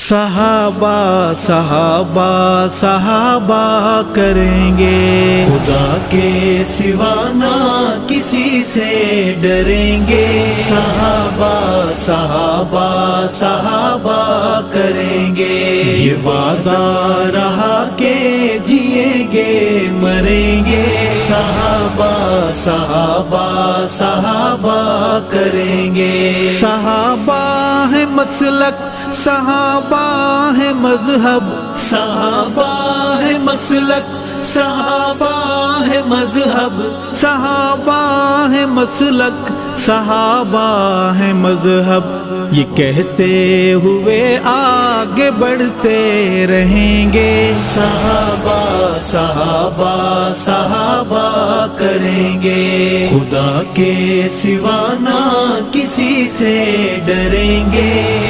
सहाबा सहाबा सहाबा करेंगे, खुदा के सिवा ना किसी से डरेंगे। सहाबा सहाबा सहाबा करेंगे, ये वादा रहा के जिएंगे मरेंगे। सहाबा सहाबा सहाबा करेंगे। सहाबा है मसलक, सहाबा है मजहब, सहाबा है मसलक, सहाबा है मजहब, सहाबा है मसलक, सहाबा है मजहब। ये कहते हुए आगे बढ़ते रहेंगे। सहाबा सहाबा सहाबा करेंगे, खुदा के सिवा ना किसी से डरेंगे।